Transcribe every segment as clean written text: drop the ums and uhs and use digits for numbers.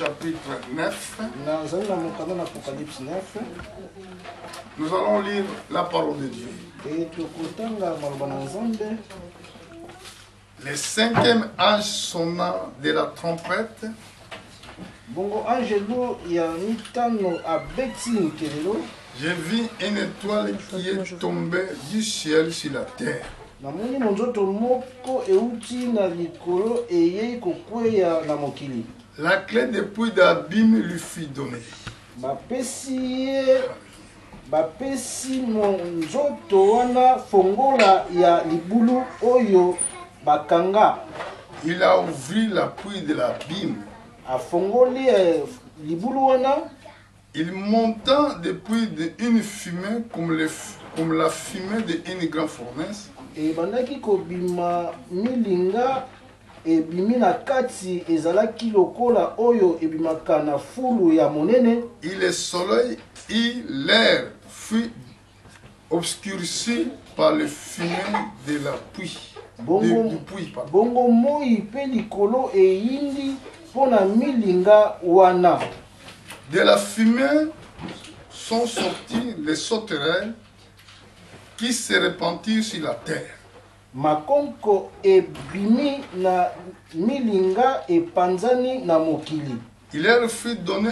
chapitre 9. Nous allons lire la parole de Dieu. Le cinquième ange sonna de la trompette. Je vis une étoile qui est tombée du ciel sur la terre. La clé des puits d'abîme lui fut donnée. Il a ouvert la puits de l'abîme. Il monta depuis une fumée comme la fumée d'une grande fournaise. Et bandaki kobima milinga ebimina kati ezalaki lokola oyo ebimaka na fulu ya monene. Et le soleil et l'air fut obscurci par le fumée de la puits. Du puits, bongo moi pe likolo eyindi pona milinga wana. De la fumée sont sortis les sauterelles qui se répandirent sur la terre. Makonko ebimi na milinga epanzani na mokili. Il leur fut donné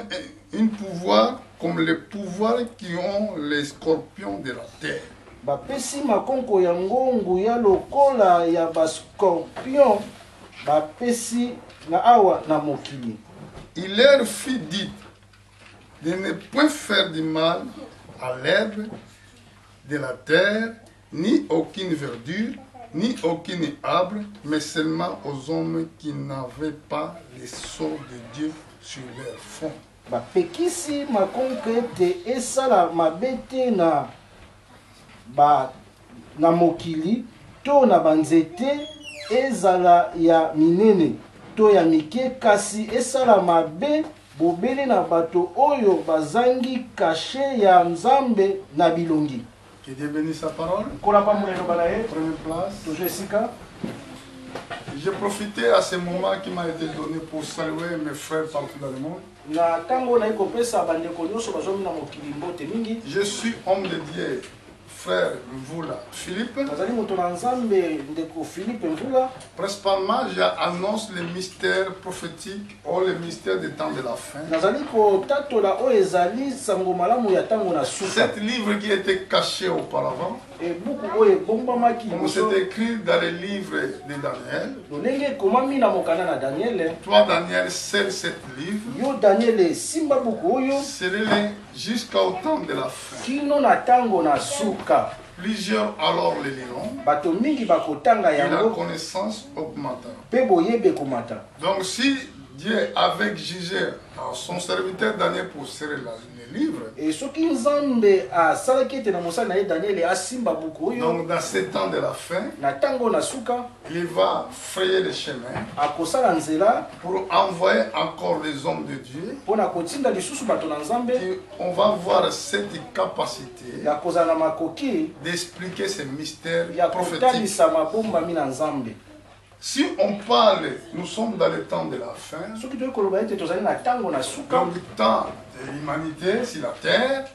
un pouvoir comme le pouvoir qui ont les scorpions de la terre. Bapesi makonko ya ngongu ya lokola ya bascorpion bapesi na awa na mokili. Il leur fut dit de ne point faire du mal à l'herbe de la terre, ni aucune verdure, ni aucune arbre, mais seulement aux hommes qui n'avaient pas les sceaux de Dieu sur leur front. Bapekisi makonko te esala mabete na mokili to na banzete ezala ya minene to ya mike kasi esala mabe bobele na bato oyo bazangi kashe ya nzambe na bilongi. Que Dieu bénisse sa parole. Première place. J'ai profité à ce moment qui m'a été donné pour saluer mes frères partout dans le monde. Je suis homme de Dieu, frère Mvula Philippe. Principalement, j'annonce les mystères prophétiques ou les mystères des temps de la fin. Cet livre qui était caché auparavant, comme c'est écrit dans les livres de Daniel. Toi, Daniel, scelle cet livre. Scelle-le jusqu'au temps de la fin. Plusieurs alors les liront et la connaissance augmentera. Donc si Dieu avait jugé à son serviteur Daniel pour serrer les livres, donc dans ce temps de la fin, il va frayer le chemin pour envoyer encore les hommes de Dieu. Et on va voir cette capacité d'expliquer ces mystères prophétiques. Si on parle, nous sommes dans le temps de la fin, dans le temps de l'humanité sur la terre.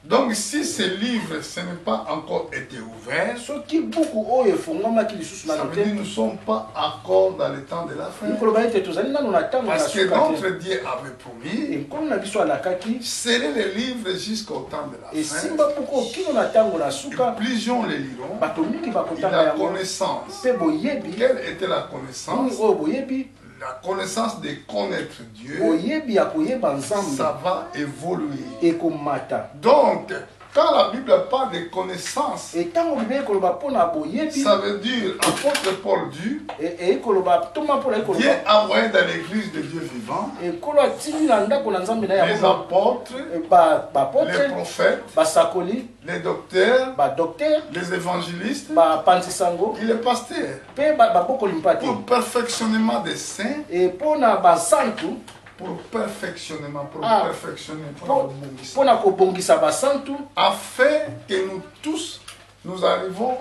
Donc si ce livre ce n'est pas encore été ouvert, ça veut dire que nous ne sommes pas encore dans le temps de la fin. Parce que notre Dieu avait promis, scellez les livres jusqu'au temps de la fin. Et plusieurs les liront. Et la connaissance. Quelle était la connaissance? La connaissance de connaître Dieu, ça va évoluer. Donc, quand la Bible parle de connaissance, ça veut dire, apôtre Paul dit, Dieu a envoyé dans l'église de Dieu vivant les apôtres, les prophètes, les docteurs, les évangélistes et les pasteurs pour le perfectionnement des saints. Pour perfectionnement, pour perfectionner, afin que nous tous, nous arrivons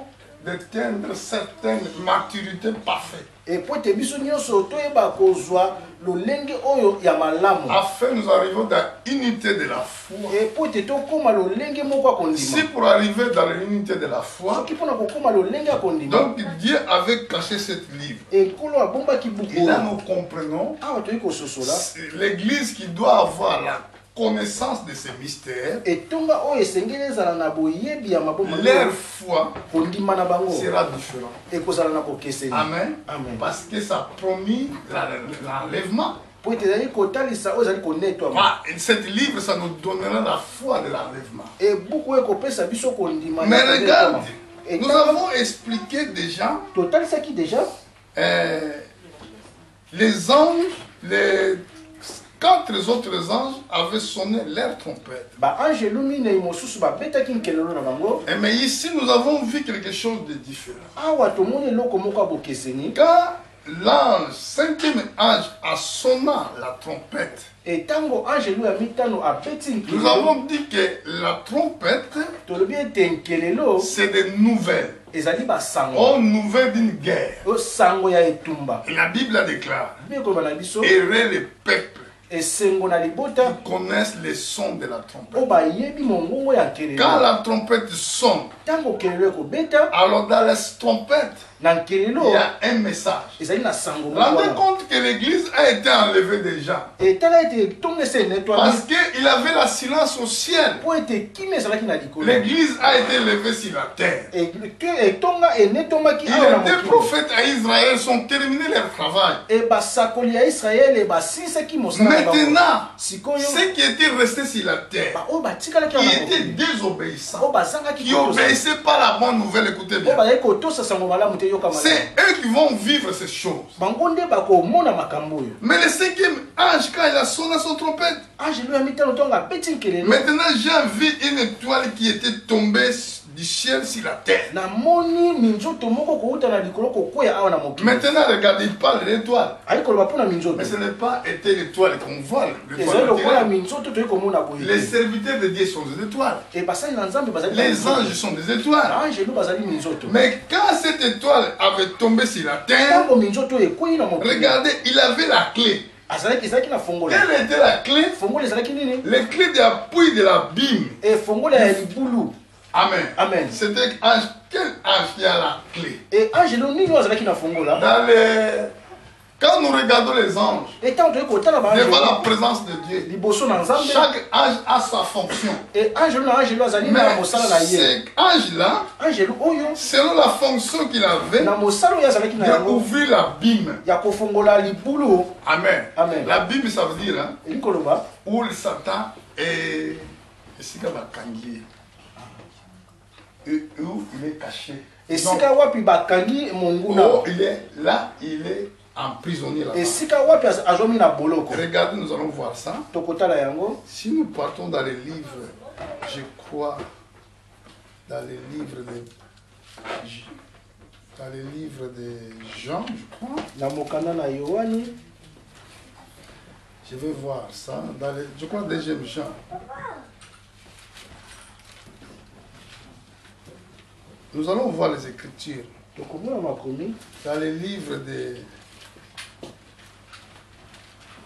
d'atteindre certaines maturités parfaites. afin nous arrivons dans l'unité de la foi. Si pour arriver dans l'unité de la foi, donc Dieu avait caché cette livre. Et là nous comprenons l'église qui doit avoir la connaissance de ces mystères, leur foi sera différente. Amen. Parce que ça a promis l'enlèvement. Cette livre, ça nous donnera la foi de l'enlèvement. Mais regarde, nous avons expliqué déjà les anges, les 4 autres anges avaient sonné leur trompette. Mais ici, nous avons vu quelque chose de différent. Quand l'ange, 5e ange, a sonné la trompette, nous avons dit que la trompette, c'est des nouvelles. Oh, nouvelle d'une guerre. Et la Bible a déclaré, errer le peuple qui connaissent les sons de la trompette. Quand la trompette sonne, alors dans la trompette, il y a un message. Rendez compte que l'église a été enlevée déjà. Parce qu'il avait la silence au ciel. L'église a été levée sur la terre. Et les 2 prophètes à Israël sont terminés leur travail. Maintenant, ceux qui étaient restés sur la terre, qui étaient désobéissants, qui obéissaient pas la bonne nouvelle, écoutez bien. C'est eux qui vont vivre ces choses. Mais le 5e ange, quand il a sonné son trompette, maintenant j'ai vu une étoile qui était tombée du ciel sur la terre. Maintenant, regardez, il parle de l'étoile. Mais ce n'est pas été l'étoile qu'on voit. Les serviteurs de Dieu sont des étoiles. Les anges sont des étoiles. Mais quand cette étoile avait tombé sur la terre, regardez, il avait la clé. Quelle était la clé? Les clés d'appui de la Bible. Amen. Amen. C'était quel ange qui a la clé? Dans les... Quand nous regardons les anges, devant la présence de Dieu, chaque ange a sa fonction. Mais cet ange-là, selon la fonction qu'il avait, il a ouvert la Bible. Amen. Amen. La Bible, ça veut dire où le Satan est. Où il est caché. Donc, il est là, il est emprisonné là-bas. Regardez, nous allons voir ça. Si nous partons dans les livres, je crois, dans les livres de Jean, je crois. Je vais voir ça. Je crois 2e Jean. Nous allons voir les Écritures. Dans les livres de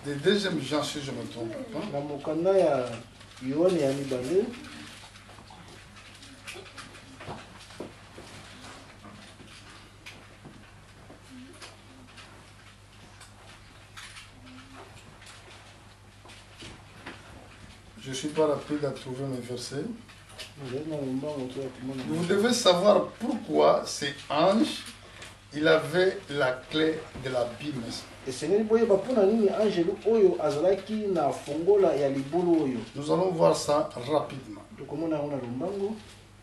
2e Jean, si je ne me trompe pas. Je ne suis pas rapide à trouver mes versets. Vous devez savoir pourquoi cet ange, il avait la clé de la Bible. Nous allons voir ça rapidement.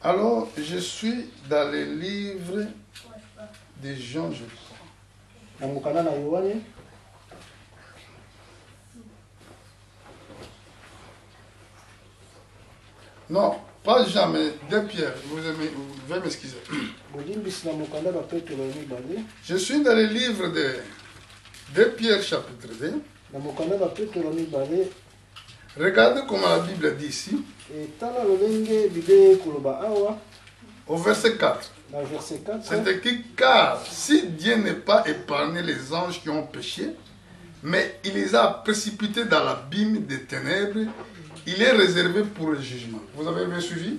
Alors, je suis dans les livres de Jean, je crois. Non, pas jamais. 2 Pierre, vous devez m'excuser. Je suis dans le livre de 2 Pierre chapitre 2. Regardez comment la Bible dit ici. Au verset 4. C'est écrit, car si Dieu n'est pas épargné les anges qui ont péché, mais il les a précipités dans l'abîme des ténèbres, il est réservé pour le jugement. Vous avez bien suivi?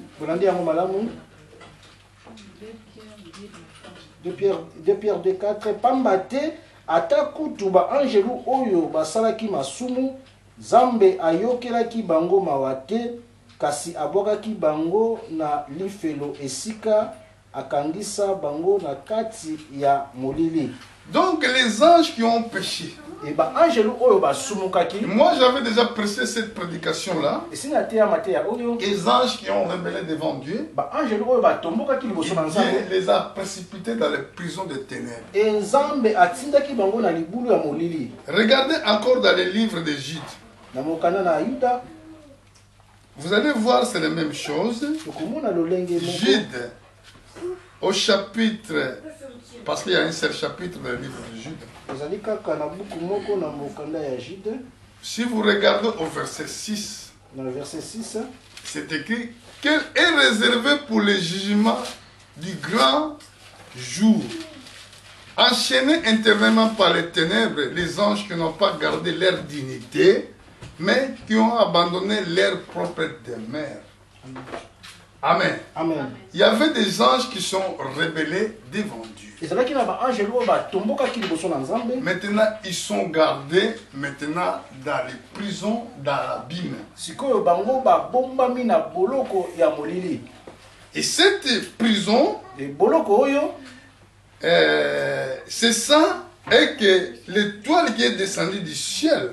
2 Pierre 2:4. Pambate atakutu ba angelu oyo basalaki masumu, Zambe ayokelaki bango mawate, kasi abwakaki bango na lifelo esika, akangisa bango na kati ya molili. Donc les anges qui ont péché. Moi j'avais déjà prêché cette prédication là. Les anges qui ont rebellé devant Dieu, Dieu les a précipités dans les prisons de ténèbres. Regardez encore dans les livres de Jude. Vous allez voir, c'est la même chose. Jude, au chapitre, parce qu'il y a un seul chapitre dans le livre de Jude. Si vous regardez au verset 6, c'est écrit qu'elle est réservée pour le jugement du grand jour. Enchaînés intérieurement par les ténèbres, les anges qui n'ont pas gardé leur dignité, mais qui ont abandonné leur propre demeure. Amen. Amen. Il y avait des anges qui sont rebellés devant Dieu. Maintenant, ils sont gardés maintenant dans les prisons, dans l'abîme. Et cette prison, c'est ça, et que l'étoile qui est descendue du ciel.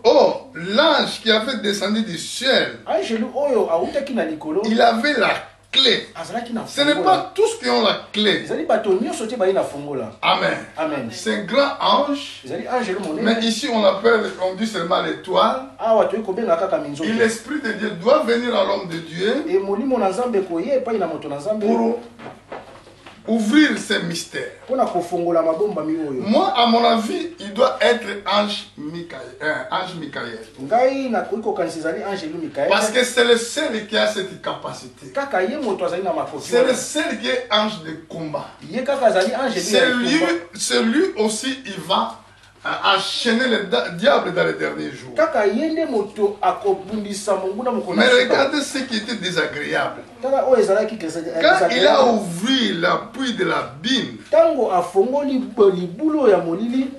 Oh, l'ange qui avait descendu du ciel, il avait la clé. Ce n'est pas tous qui ont la clé. Amen. Amen. C'est un grand ange. Mais ici on dit seulement l'étoile. Et l'Esprit de Dieu doit venir à l'homme de Dieu pour ouvrir ces mystères. Moi, à mon avis, il doit être ange Michael. Parce que c'est le seul qui a cette capacité. C'est le seul qui est ange de combat. C'est lui aussi, il va enchaîner le diable dans les derniers jours. Mais regardez ce qui était désagréable. Quand il a ouvert la puits de l'abîme,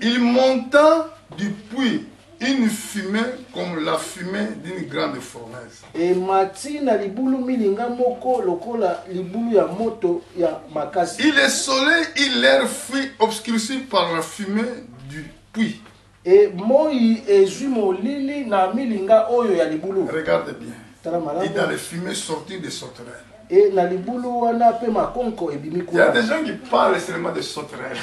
il monta du puits une fumée comme la fumée d'une grande fournaise. Et le soleil, il leur fut obscurci par la fumée du puits. Regardez bien. Et dans les fumées sorties des sauterelles. Il y a des gens qui parlent seulement de sauterelles.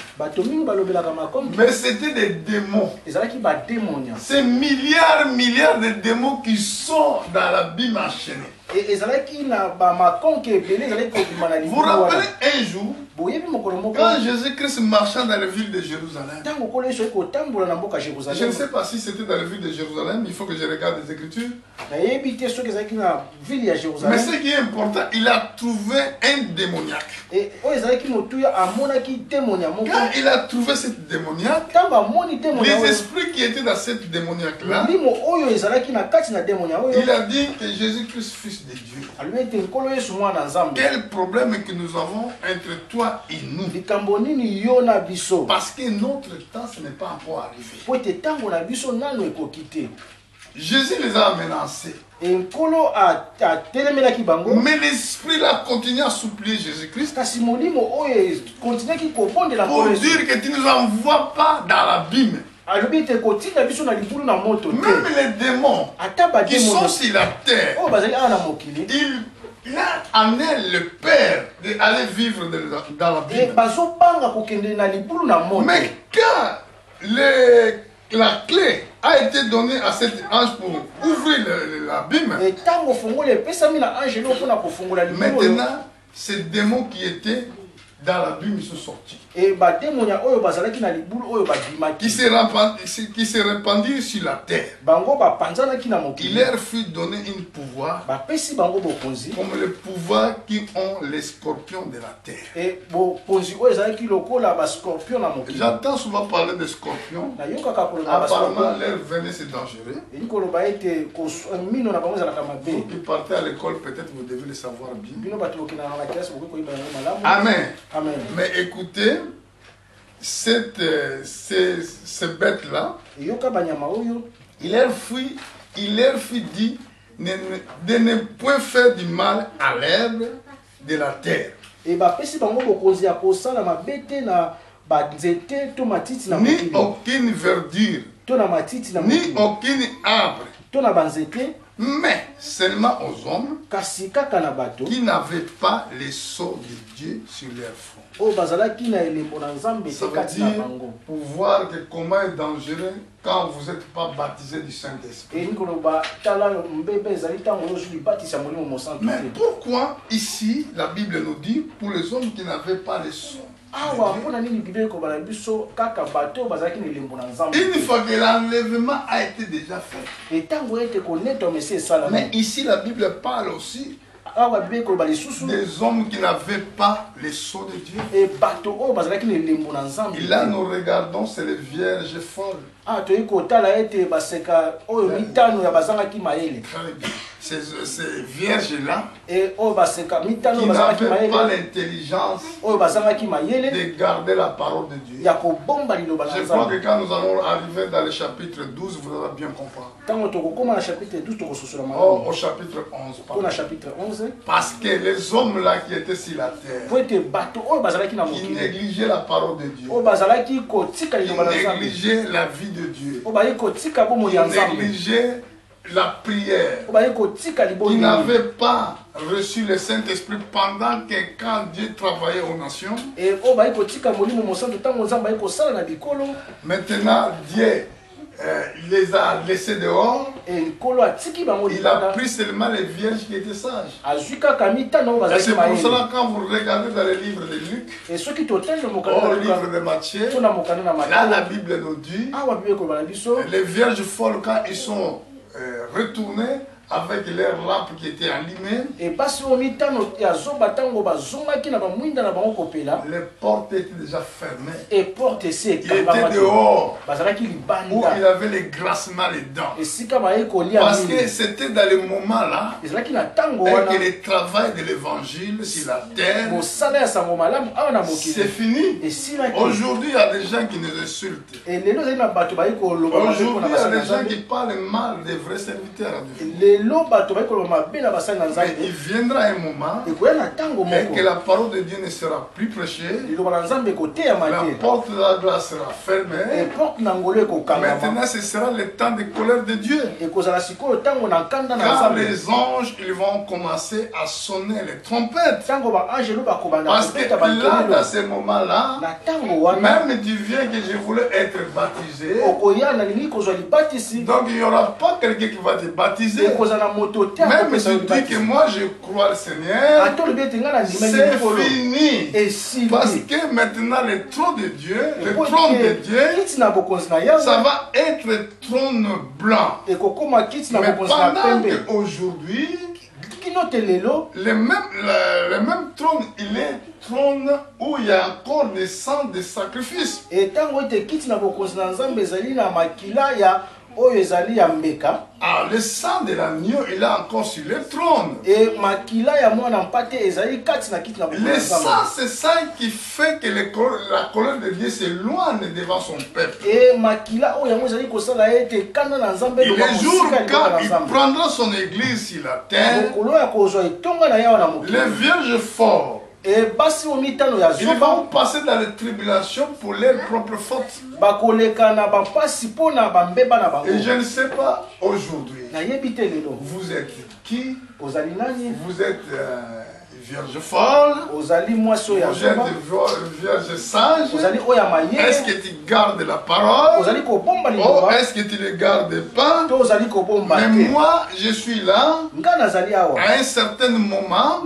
Mais c'était des démons. C'est milliards de démons qui sont dans l'abîme enchaîné. Vous vous rappelez un jour, quand Jésus-Christ marchait dans la ville de Jérusalem, je ne sais pas si c'était dans la ville de Jérusalem, il faut que je regarde les Écritures. Mais ce qui est important, il a trouvé un démoniaque. Quand il a trouvé cette démoniaque, les esprits qui étaient dans cette démoniaque-là, il a dit que Jésus-Christ, fils de Dieu, quel problème que nous avons entre toi et nous, parce que notre temps ce n'est pas encore arrivé. Jésus les a menacés. Mais l'esprit a continué à supplier Jésus-Christ pour dire que tu ne nous envoies pas dans l'abîme. Même les démons qui sont sur la terre, il a amené le Père d'aller vivre dans l'abîme. Mais quand la clé a été donnée à cet ange pour ouvrir l'abîme, maintenant, ces démons qui étaient dans l'abîme, ils sont sortis. Et bademonia oyo bazalaki na libulu oyo babimaki. Qui se répandit sur la terre. Bango bapanzanaki na mokili. Il leur fut donné un pouvoir. Bapesi bango bokonzi. Comme le pouvoir qui ont les scorpions de la terre. Et bokonzi oyo ezalaki lokola ba scorpion na mokili. J'entends souvent parler de scorpions. Na yokaka koloba ba scorpion. Apparemment leur venin c'est dangereux. Et koloba ete mino na bango ezalaka mabe. Vous qui partez à l'école peut-être vous devez le savoir bien. Bino bato okina na classe boko koyiba malamu. Amen. Amen. Mais écoutez, ces bêtes-là, il leur fut dit de ne point faire du mal à l'herbe de la terre. Et ni aucune verdure, ni aucune arbre, mais seulement aux hommes qui n'avaient pas les sceaux de Dieu sur leur front. Ça veut dire pour voir que comment est dangereux quand vous n'êtes pas baptisé du Saint-Esprit. Mais pourquoi ici la Bible nous dit pour les hommes qui n'avaient pas les sceaux? Une fois que l'enlèvement a été déjà fait. Mais ici la Bible parle aussi des hommes qui n'avaient pas les sceaux de Dieu. Et là nous regardons, c'est les vierges folles. Ces vierges-là qui n'avaient pas l'intelligence de garder la parole de Dieu. Je crois que quand nous allons arriver dans le chapitre 12, vous allez bien comprendre. Au chapitre 11. Parce que les hommes-là qui étaient sur la terre, qui négligeaient la parole de Dieu, qui négligeaient la vie de Dieu, qui négligeaient la prière, qui n'avait pas reçu le Saint-Esprit pendant que quand Dieu travaillait aux nations. Maintenant Dieu les a laissés dehors. Il a pris seulement les vierges qui étaient sages. Et c'est pour cela quand vous regardez dans le livre de Luc, au livre de Matthieu, là la Bible nous dit les vierges folles quand ils sont retournés avec leurs lampes qui étaient allumées, les portes étaient déjà fermées. Il était dehors où il avait les grassements les dents. Parce que c'était dans le moment là que le travail de l'évangile sur la terre, c'est fini. Aujourd'hui il y a des gens qui nous insultent. Aujourd'hui il y a des gens qui parlent mal des vrais serviteurs de Dieu. Mais il viendra un moment et que la parole de Dieu ne sera plus prêchée, la porte de la grâce sera fermée. Maintenant ce sera le temps de colère de Dieu. Car les anges ils vont commencer à sonner les trompettes. Parce que là dans ce moment là, même tu viens que je voulais être baptisé, donc il n'y aura pas quelqu'un qui va te baptiser. Même si tu dis que moi je crois le Seigneur, c'est fini. Parce que maintenant le trône de Dieu, ça va être trône blanc. Mais pendant qu'aujourd'hui, le même trône, il est trône où il y a encore des sangs de sacrifice. Ah, le sang de l'agneau, il est encore sur le trône. Le sang, c'est ça qui fait que la colère de Dieu s'éloigne devant son peuple. Et le jour quand il prendra son église sur la terre, les vierges forts, ils vont passer dans les tribulations pour leurs propres fautes. Et je ne sais pas aujourd'hui, vous êtes qui? Vous êtes vierge folle, vous êtes vierge sage. Est-ce que tu gardes la parole ou est-ce que tu ne le gardes pas? Mais moi je suis là à un certain moment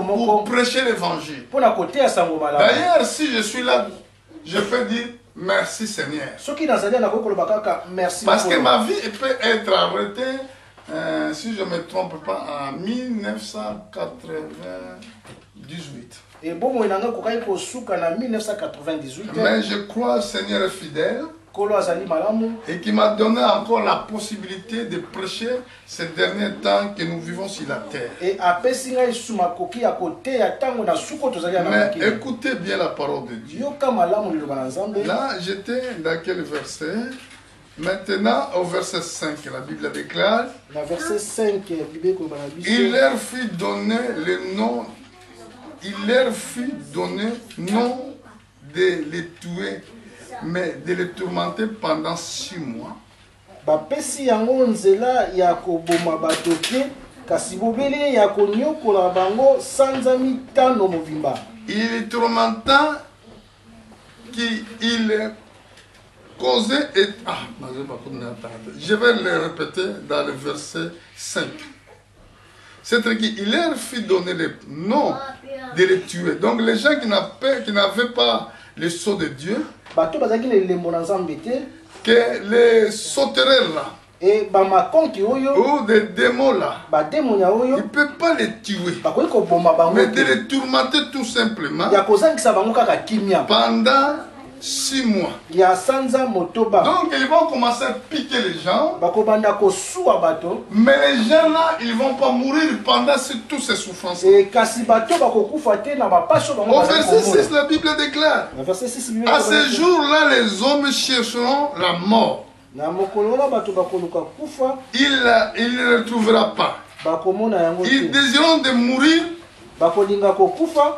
pour prêcher l'évangile. D'ailleurs si je suis là je peux dire merci Seigneur. Merci. Parce que ma vie peut être arrêtée, si je ne me trompe pas, en 1998. Et bon, mais je crois Seigneur est fidèle et qui m'a donné encore la possibilité de prêcher ces derniers temps que nous vivons sur la terre. Mais écoutez bien la parole de Dieu. Là, j'étais dans quel verset? Maintenant, au verset 5, la Bible déclare, il leur fut donné le nom, il leur fut donné non de les tuer, mais de les tourmenter pendant 6 mois. Il les tourmenta qu'il causait et... je vais le répéter dans le verset 5. C'est-à-dire qu'il leur fit donner le nom de les tuer. Donc les gens qui n'avaient pas le sceau de Dieu, que les sauterelles là, ou des démons là, ils ne peuvent pas les tuer, mais de les tourmenter tout simplement pendant 6 mois. Donc ils vont commencer à piquer les gens. Mais les gens là, ils ne vont pas mourir pendant toutes ces souffrances. Au verset 6, la Bible déclare, à ce jour-là, les hommes chercheront la mort. Il ne le trouvera pas. Ils désireront de mourir,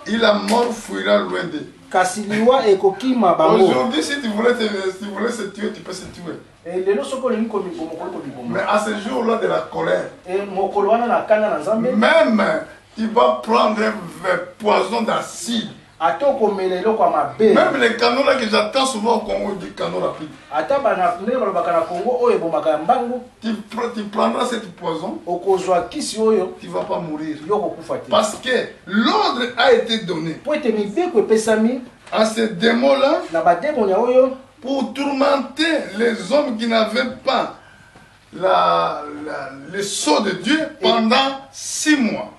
et la mort fuira loin d'eux. Aujourd'hui, si tu voulais se tuer, tu peux se tuer. Mais à ce jour-là de la colère, même tu vas prendre un poison d'acide. Même les canaux là que j'attends souvent au Congo, du canaux rapide. Tu prendras ce poison, tu ne vas pas mourir. Parce que l'ordre a été donné à ces démons-là pour tourmenter les hommes qui n'avaient pas le sceau de Dieu pendant 6 mois.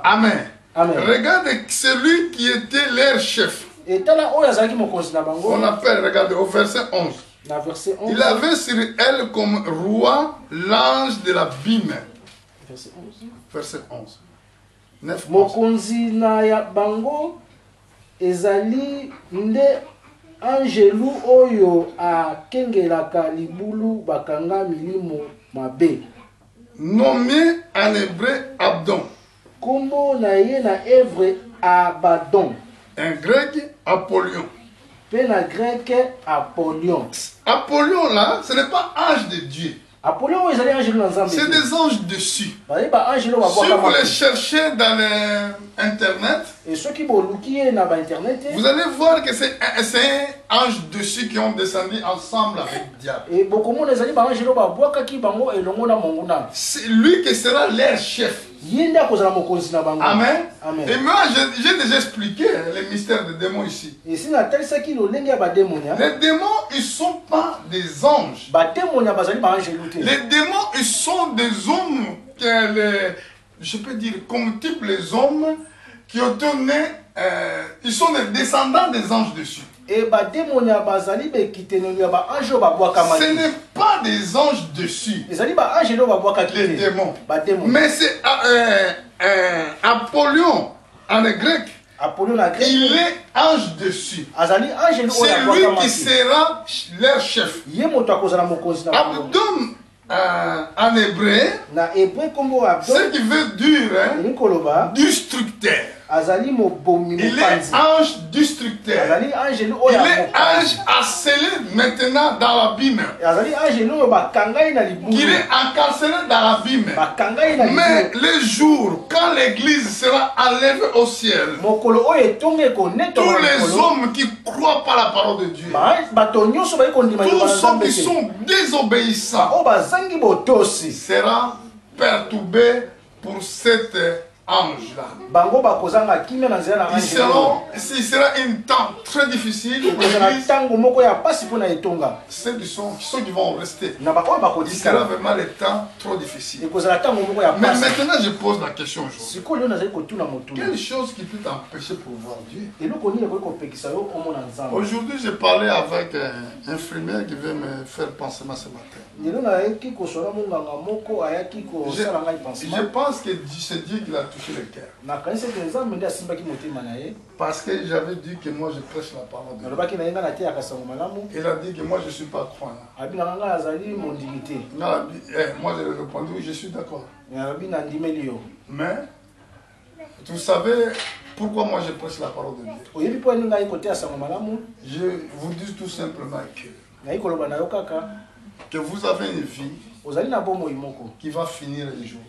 Amen. Regarde celui qui était leur chef. On appelle, regardez, au verset 11. Il avait sur elle comme roi l'ange de l'abîme. Verset 11. 9, 11. Ezali nde angelu oyo akengelaka libulu bakanga milimo mabe. Nommé en hébreu Abdon. Kombo na ye na hébreu Abaddon. En grec Apollyon. Pe na grec Apollyon. Apollyon là, ce n'est pas ange de Dieu. C'est des anges dessus. Si vous les cherchez dans Internet, vous allez voir que c'est un ange dessus qui ont descendu ensemble avec le diable. C'est lui qui sera leur chef. Amen. Et moi, j'ai déjà expliqué les mystères des démons ici. Les démons, ils ne sont pas des anges. Les démons, ils sont des hommes, je peux dire, comme type les hommes qui ont donné, ils sont des descendants des anges dessus. Ce n'est pas des anges dessus, les démons. Mais c'est Apollyon en grec. Il est ange dessus. C'est lui qui sera leur chef. Abdon en hébreu, ce qui veut dire destructeur. Il est ange destructeur. Il est ange scellé maintenant dans l'abîme. Il est encarcéré dans l'abîme. Mais le jour, quand l'église sera enlevée au ciel, tous les hommes qui croient par la parole de Dieu, tous ceux qui sont désobéissants, seront perturbés pour cet ange-là. Il sera un temps très difficile pour ceux qui vont rester. Il sera vraiment le temps trop difficile. Mais maintenant, je pose la question aujourd'hui. Quelle chose qui peut t'empêcher pour voir Dieu? Aujourd'hui, j'ai parlé avec un infirmière qui veut me faire pansement ce matin. Je pense que c'est Dieu qui l'a touché le cœur. Parce que j'avais dit que moi je prêche la parole de Dieu. Il a dit que moi je ne suis pas croyant. Moi je lui ai répondu, oui, je suis d'accord. Mais vous savez pourquoi moi je prêche la parole de Dieu? Je vous dis tout simplement que vous avez une vie qui va finir un jour.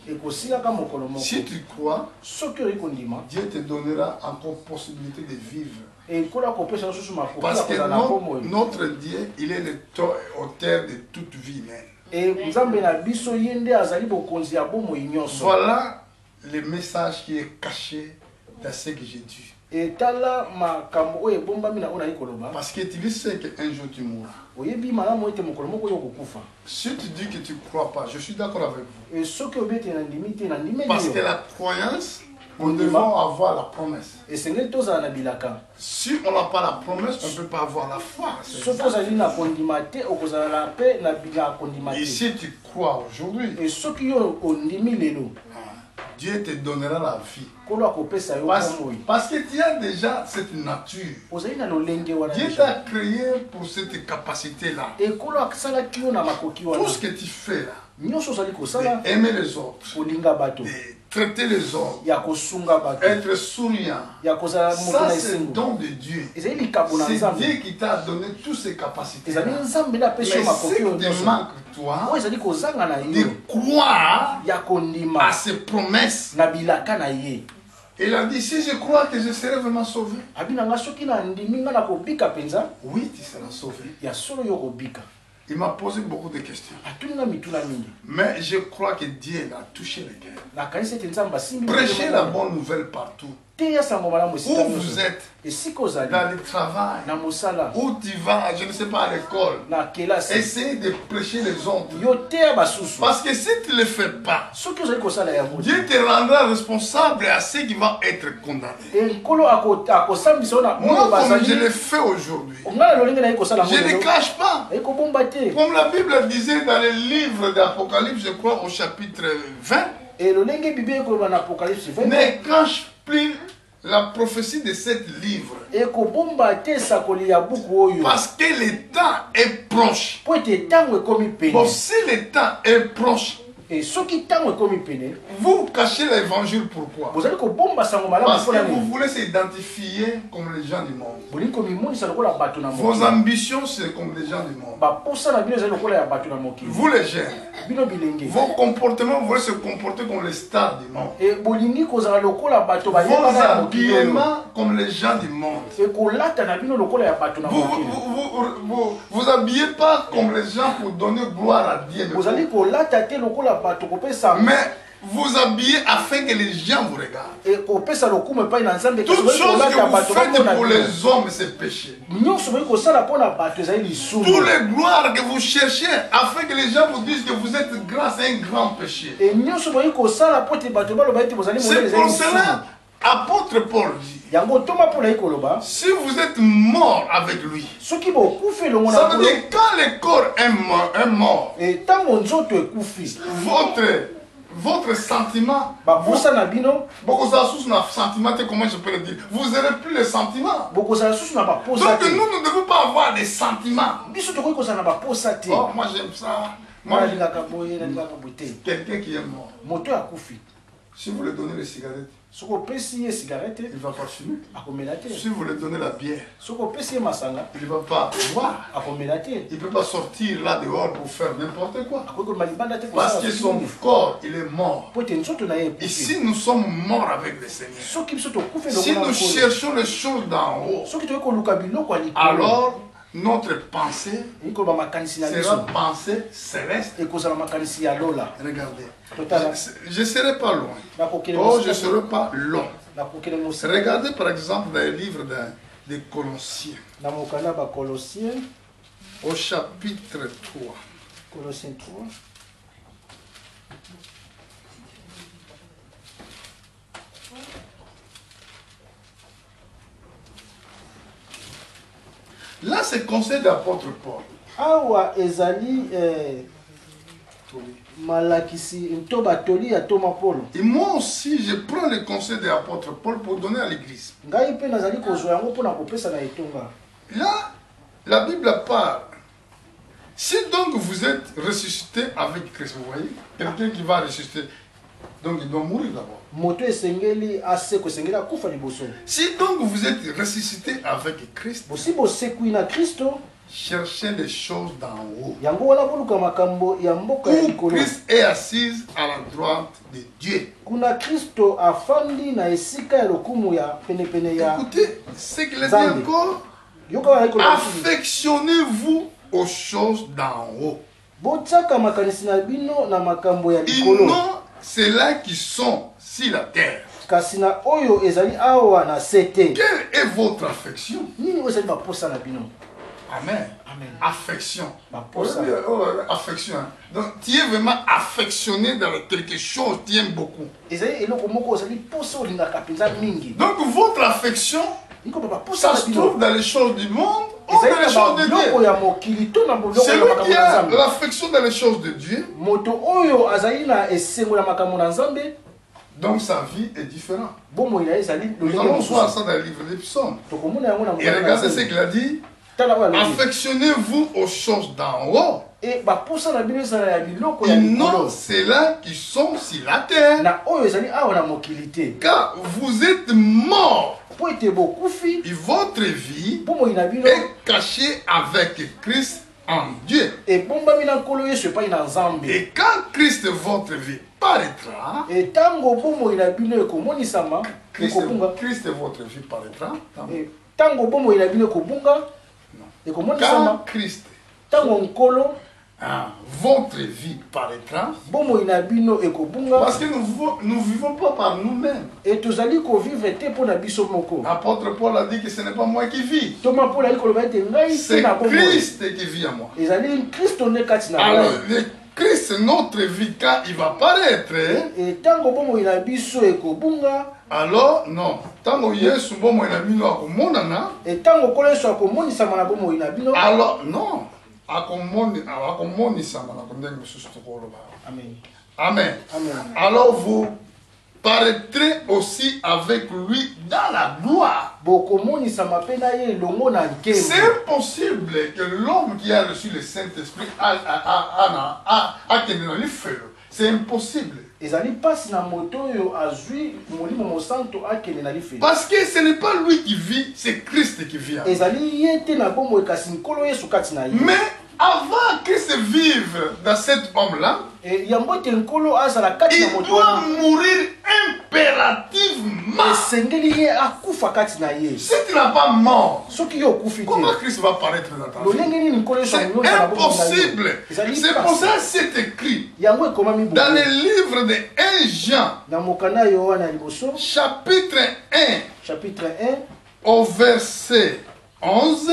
Si tu crois, Dieu te donnera encore possibilité de vivre. Parce que notre Dieu, il est l'auteur de toute vie humaine. Voilà le message qui est caché dans ce que j'ai dit. Parce que tu sais qu'un jour tu mourras. Si tu dis que tu ne crois pas, je suis d'accord avec vous. Parce que la croyance, nous devons avoir la promesse. Si on n'a pas la promesse, on ne peut pas avoir la foi. Et si tu crois aujourd'hui, Dieu te donnera la vie. Parce que tu as déjà cette nature. Dieu t'a créé pour cette capacité-là. Tout ce que tu fais là, aimer les autres, traiter les autres, être souriant, ça c'est le don de Dieu. C'est Dieu qui t'a donné toutes ces capacités-là. Mais ce qui te manque, toi, de croire à ses promesses. Il a dit, si je crois que je serai vraiment sauvé, oui, tu seras sauvé. Il m'a posé beaucoup de questions. Mais je crois que Dieu a touché le cœur. Prêchez la bonne nouvelle partout. Où vous êtes, dans le travail, où tu vas, je ne sais pas, à l'école, essayez de prêcher les autres. Parce que si tu ne le fais pas, Dieu te rendra responsable à ceux qui vont être condamnés. Moi, comme je le fais aujourd'hui, je ne cache pas. Comme la Bible disait dans le livre d'Apocalypse, je crois au chapitre 20, ne cache plus la prophétie de ce livre. Parce que le temps est proche. Bon, si le temps est proche, vous cachez l'évangile, pourquoi? Parce que vous voulez s'identifier comme les gens du monde. Vos ambitions, c'est comme les gens du monde. Vous les jeunes, vos comportements, vous voulez se comporter comme les stars du monde. Vos habillements comme les gens du monde. Vous habillez pas comme les gens pour donner gloire à Dieu. Mais vous habillez afin que les gens vous regardent. Toute chose que vous faites pour les hommes, c'est péché. Toutes les gloires que vous cherchez afin que les gens vous disent que vous êtes grand, c'est un grand péché. C'est pour cela, apôtre Paul dit, si vous êtes mort avec lui, ça veut dire quand le corps est mort, votre sentiment, comment je peux le dire, vous n'aurez plus les sentiments. Donc nous ne devons pas avoir des sentiments. Oh, moi j'aime ça. Quelqu'un qui est mort, si vous lui donnez les cigarettes, il ne va pas fumer. Si vous lui donnez la bière, il ne va pas boire. Il ne peut pas sortir là dehors pour faire n'importe quoi. Parce que son corps, il est mort. Ici, nous sommes morts avec le Seigneur. Si nous cherchons les choses d'en haut, alors notre pensée sera pensée céleste. Regardez, je ne serai pas loin. Oh, je ne serai pas long. Regardez par exemple dans le livre des Colossiens. Au chapitre 3. Colossiens 3. Là, c'est conseil d'apôtre Paul. Awa ezali malakisi mtoba toli ya Thomas Paul. Et moi aussi, je prends le conseil de l'apôtre Paul pour donner à l'église. Ngai pe nazali kozwa yango pona kopesa na etonga. Là, la Bible parle. Si donc vous êtes ressuscité avec Christ, vous voyez, quelqu'un qui va ressusciter, donc il doit mourir d'abord. Moto esengeli aseko esengeli akufa liboso. Si donc vous êtes ressuscité avec Christ, bosi bosekwi na Kristo, cherchez les choses d'en haut. Yango wana boluka makambo ya mboka ya likolo. Christ est assise à la droite de Dieu. Kuna Kristo afandi na esika ya lokumu ya penepene ya. Écoutez, ce qu'il a dit encore. Affectionnez-vous aux choses d'en haut. Botsaka makanisi na bino na makambo ya Et likolo. non ceux-là qui sont sur la terre. Kasina oyo ezali awa na sete. Quelle est votre affection? Nini ozali baposa na bino? Amen. Amen. Affection. Baposa. Affection. Donc tu es vraiment affectionné dans quelque chose, tu aimes beaucoup. Ezali eloko moko ozali posa olingaka penza mingi. Donc votre affection, ça se trouve dans les choses du monde ou dans les choses de Dieu. Celui qui a l'affection dans les choses de Dieu, donc sa vie est différente. Nous allons voir ça dans le livre des psaumes. Et regardez ce qu'il a dit. Affectionnez-vous aux choses d'en haut. Et non ceux-là qui sont sur la terre. Car vous êtes morts. Et votre vie est cachée avec Christ en Dieu. Et quand Christ votre vie paraîtra, Christ votre vie paraîtra. Quand Christ votre vie paraîtra, parce que nous ne vivons pas par nous-mêmes. L'apôtre Paul a dit que ce n'est pas moi qui vis, c'est Christ qui vit en moi. Alors le Christ, notre vie, quand il va paraître, alors non, tant Yesu bomo inabino akomonana, alors non, Amen. Amen. Alors vous paraîtrez aussi avec lui dans la gloire. C'est impossible que l'homme qui a reçu le Saint-Esprit c'est impossible. Parce que ce n'est pas lui qui vit, c'est Christ qui vit. Mais avant que Christ vive dans cet homme-là, il doit mourir impérativement. Si tu n'as pas mort, comment Christ va paraître dans ta vie? C'est impossible. C'est pour ça que c'est écrit dans le livre de 1 Jean, chapitre 1, au verset 11.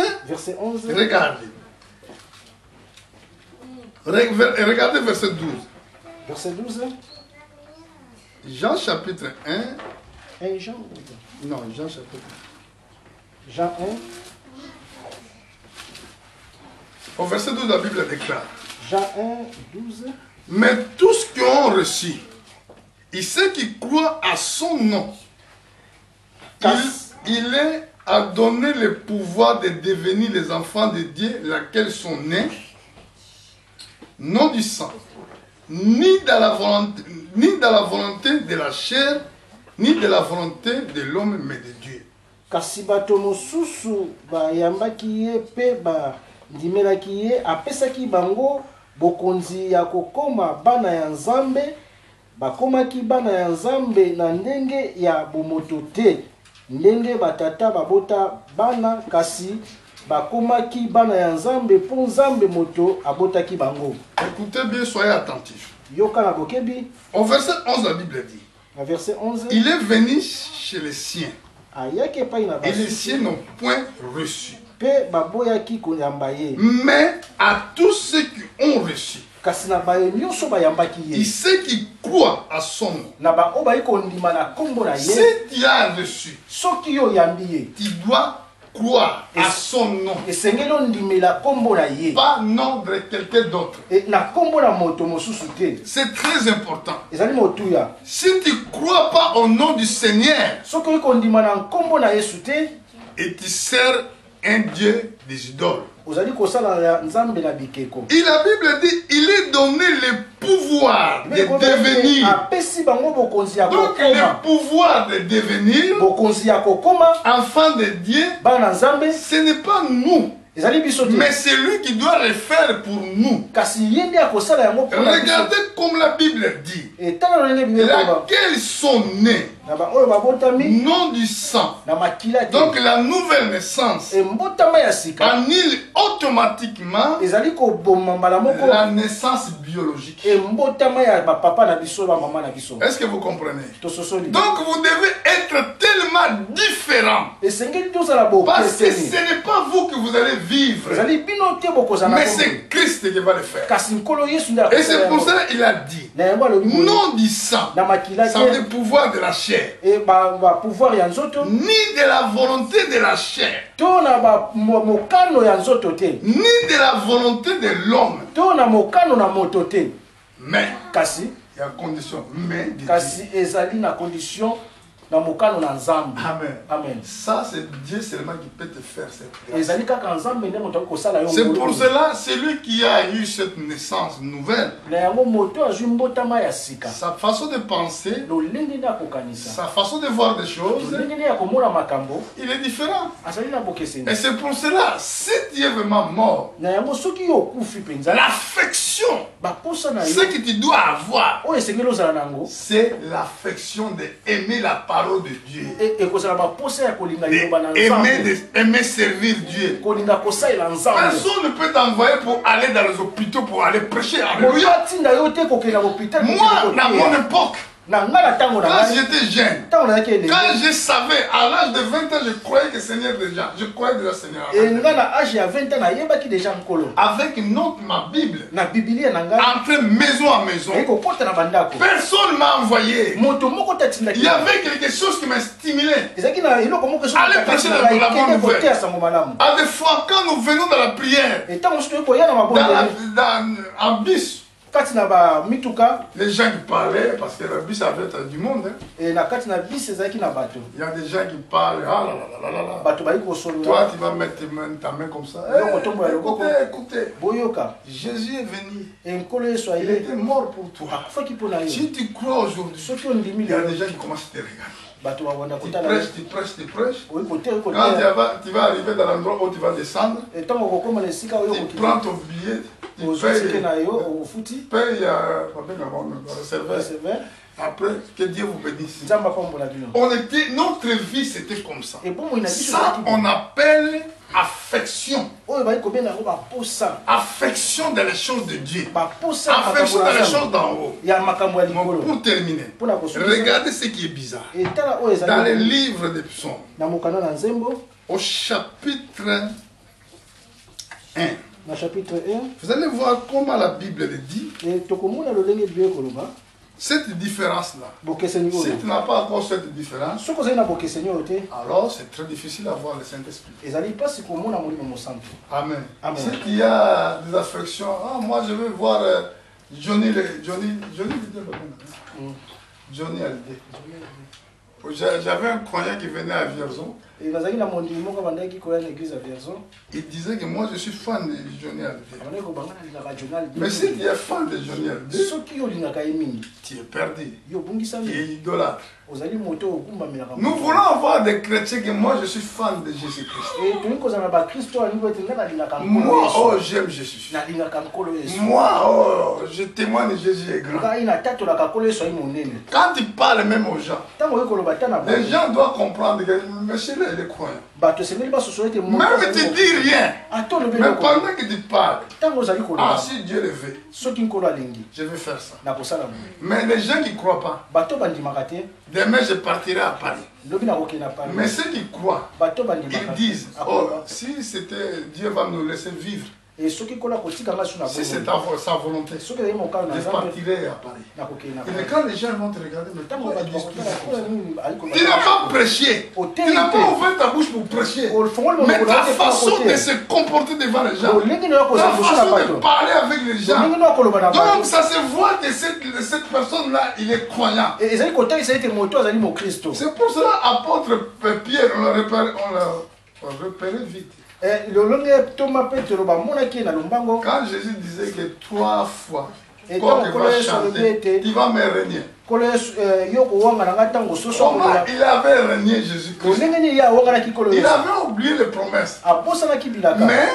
Regardez. Regardez verset 12. Verset 12. Jean chapitre 1. 1 Jean. Non, Jean chapitre 1. Jean 1. Au verset 12, la Bible déclare. Jean 1, 12. Mais tous qui ont reçu, et ceux qui croient à son nom, il est à donner le pouvoir de devenir les enfants de Dieu, lesquels sont nés, non du sang, ni dans la volonté de la chair, ni de la volonté de l'homme, mais de Dieu. Kasi bato mosusu bayambaki ye pe bandimelaki ye apesaki bango bokonzi ya kokoma bana ya Nzambe, bakomaki bana ya Nzambe na ndenge ya bomoto te, ndenge batata babota bana, kasi bakomaki bana ya Nzambe po Nzambe moto abotaki bango. Écoutez bien, soyez attentifs. Yoka na bokebi. Au verset 11, la Bible dit. Verset 11. Il est venu chez les siens. Et les siens n'ont point reçu. Mais à tous ceux qui ont reçu, et ceux qui croient à son nom, si tu as reçu, tu dois croire à son nom, pas nom de quelqu'un d'autre. C'est très important. Si tu ne crois pas au nom du Seigneur et tu sers un Dieu des idoles, et la Bible dit il est donné le pouvoir de devenir. Donc le pouvoir de devenir enfant de Dieu, ce n'est pas nous, mais c'est lui qui doit le faire pour nous. Regardez comme la Bible dit. Laquelle sont nés nom du sang. Donc la nouvelle naissance annule automatiquement la naissance biologique. Est-ce que vous comprenez? Donc vous devez être tellement différent, parce que ce n'est pas vous que vous allez vivre, mais c'est Christ qui va le faire. Et c'est pour ça qu'il a dit non du sang, ça veut dire pouvoir de la chair, ni de la volonté de la chair, ni de la volonté de l'homme, mais il y a condition, mais Amen. Amen. Ça, c'est Dieu seulement qui peut te faire cette grâce. C'est pour cela, celui qui a eu cette naissance nouvelle, sa façon de penser, sa façon de voir des choses, il est différent. Et c'est pour cela, si tu es vraiment mort, l'affection, ce que tu dois avoir, c'est l'affection d'aimer la parole de Dieu, aimer servir Dieu. Personne ne peut t'envoyer pour aller dans les hôpitaux pour aller prêcher. Alléluia. Moi, dans mon époque, quand j'étais jeune, quand je savais, à l'âge de 20 ans, je croyais que Seigneur déjà, je croyais déjà Seigneur. Avec ma Bible, entre maison à maison, personne ne m'a envoyé. Il y avait quelque chose qui m'a stimulé. Allez prêcher la bonne nouvelle. À des fois, quand nous venons dans la prière, en bus, les gens qui parlaient, parce que le bus avait du monde. Hein. Il y a des gens qui parlent. Ah là là là là. Toi, tu vas mettre ta main comme ça. Écoutez. Jésus est venu. Il était mort pour toi. Si tu crois aujourd'hui, il y a des gens qui commencent à te regarder. Tu prêches. Quand tu vas arriver dans l'endroit où tu vas descendre, tu prends ton billet, tu payes après, que Dieu vous bénisse. Notre vie, c'était comme ça. Ça, on appelle affection. Affection dans les choses de Dieu. Affection dans les choses d'en haut. Pour terminer, regardez ce qui est bizarre. Dans les livres des psaumes, au chapitre 1, vous allez voir comment la Bible le dit. Cette différence-là, si tu n'as pas encore cette différence, alors c'est très difficile d'avoir le Saint-Esprit. Amen. Si tu as des affections, moi je veux voir Johnny Hallyday. J'avais un croyant qui venait à Vierzon. Il disait que moi je suis fan de Johnny Hallyday. Mais si tu es fan de Johnny Hallyday, tu es perdu. Tu es idolâtre. Nous voulons avoir des chrétiens que moi je suis fan de Jésus-Christ. Moi, j'aime Jésus. Moi, je témoigne que Jésus est grand. Quand tu parles même aux gens, les gens doivent comprendre que monsieur, il est croyant. Même tu dis rien. Mais pendant que tu parles, si Dieu le veut, je vais faire ça. Mais les gens qui ne croient pas, demain je partirai à Paris. Mais ceux qui croient, ils disent, oh, si c'était Dieu va nous laisser vivre. Si c'est sa volonté, je partirai à Paris. Et quand les gens vont te regarder, mais tu n'as pas prêché, tu n'as pas ouvert ta bouche pour prêcher, mais ta façon de se comporter devant les gens, ta façon de parler avec les gens, donc ça se voit que cette personne-là, il est croyant. C'est pour cela, apôtre Pierre, on le repérait vite. Quand Jésus disait que 3 fois, quand tu vas chanter, tu vas me régner. Comment il avait régné Jésus-Christ? Il avait oublié les promesses. Mais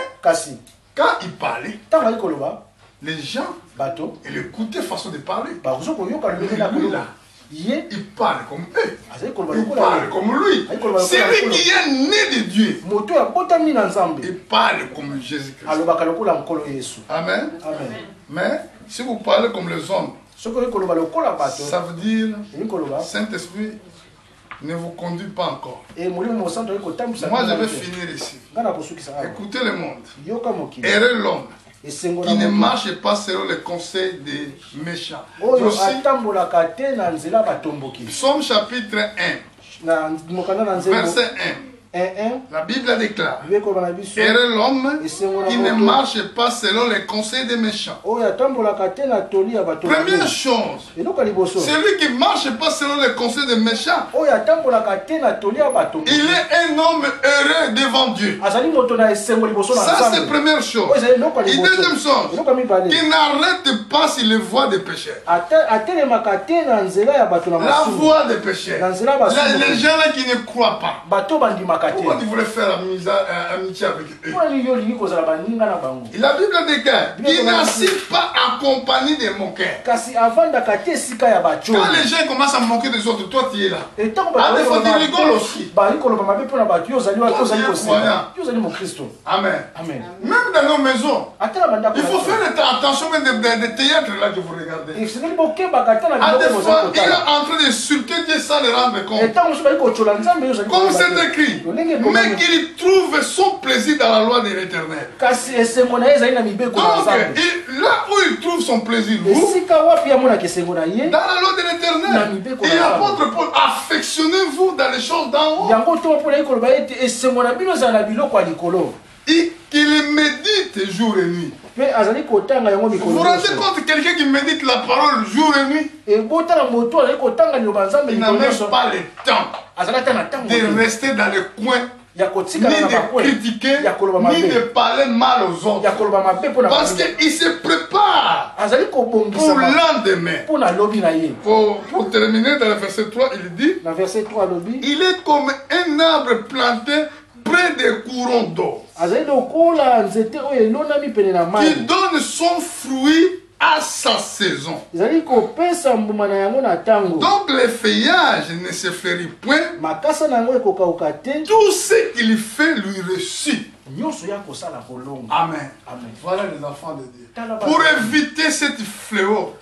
quand il parlait, les gens ils écoutaient façon de parler. Il parle comme eux. Il parle comme lui. C'est lui qui est né de Dieu. Il parle comme Jésus-Christ. Amen. Mais si vous parlez comme les hommes, ça veut dire Saint-Esprit ne vous conduit pas encore. Moi je vais finir ici. Écoutez le monde. Errez l'homme qui ne marche pas selon les conseils des méchants. Psaume chapitre 1, verset 1. La Bible déclare, errez l'homme qui ne marche pas selon les conseils des méchants. Première chose, celui qui ne marche pas selon les conseils des méchants, il est un homme heureux devant Dieu. Ça c'est la première chose. Et deuxième chose, qu'il n'arrête pas sur les voies des pécheurs. La voie des pécheurs. Les gens là qui ne croient pas. Pourquoi tu voulais faire amitié avec eux? La Bible déclare qu'il n'assiste pas accompagné des moqueurs. Quand les gens commencent à moquer des autres, toi tu es là. À des fois tu rigoles aussi. Amen. Même dans nos maisons, il faut faire attention des théâtres là que vous regardez. À des fois, il est en train d'insulter Dieu sans le rendre compte. Comme c'est écrit. Mais qu'il trouve son plaisir dans la loi de l'Éternel. Donc, là où il trouve son plaisir, dans la loi de l'Éternel, et l'apôtre Paul, affectionnez-vous dans les choses d'en haut. Et qu'il médite jour et nuit. Vous vous rendez compte, quelqu'un qui médite la parole jour et nuit, il n'a même pas le temps de rester dans le coin, ni de critiquer, ni de parler mal aux autres. Parce qu'il se prépare pour le lendemain. Pour terminer dans le verset 3, il dit, il est comme un arbre planté près des courants d'eau, qui donne son fruit à sa saison. Donc le feuillage ne se fleurit point. Tout ce qu'il fait lui réussit. Amen. Voilà les enfants de Dieu. Pour éviter cette fléau,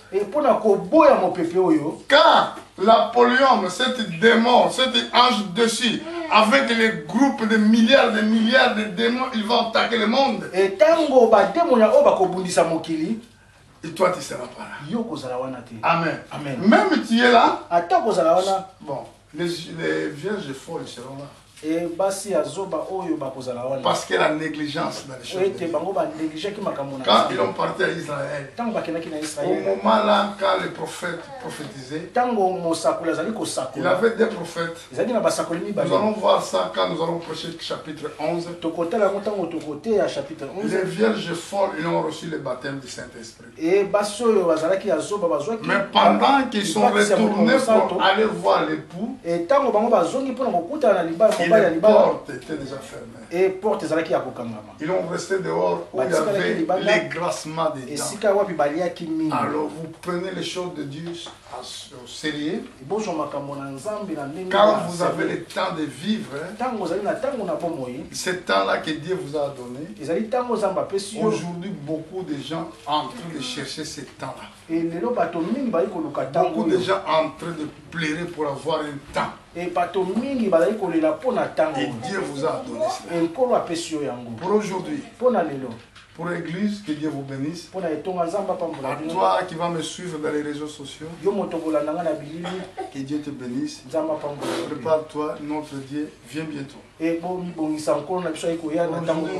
car Napoléon, cet démon, cet ange dessus, avec les groupes de milliards de démons, ils vont attaquer le monde. Et toi, tu ne seras pas là. Amen. Même tu es là. Bon, les vierges folles seront là. Parce que la négligence dans les choses. Quand ils ont parti à Israël, au moment là, quand les prophètes prophétisaient, il avait des prophètes. Nous allons voir ça quand nous allons prêcher le chapitre 11. Les vierges folles, ils ont reçu le baptême du Saint-Esprit. Mais pendant qu'ils sont retournés pour aller voir l'époux, les portes étaient déjà fermées. Et portes ezalaki ya kokangama. Ils ont resté dehors où il y avait l'égrassement des dents. Alors vous prenez les choses de Dieu au sérieux. Quand vous avez le temps de vivre, ce temps-là que Dieu vous a donné, aujourd'hui beaucoup de gens sont en train de chercher ce temps-là. Beaucoup de gens sont en train de pleurer pour avoir un temps. Et Dieu vous a donné cela. Pour aujourd'hui, pour l'église, que Dieu vous bénisse. À toi qui vas me suivre dans les réseaux sociaux, que Dieu te bénisse. Prépare-toi, notre Dieu vient bientôt. Aujourd'hui,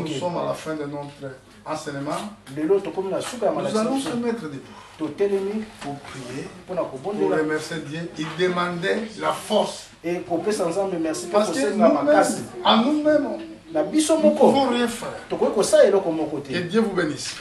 nous sommes à la fin de notre enseignement. Nous allons se mettre debout pour prier, pour remercier Dieu. Il demandait la force. Parce que nous-mêmes, à nous-mêmes, nous ne pouvons rien faire. Que Dieu vous bénisse.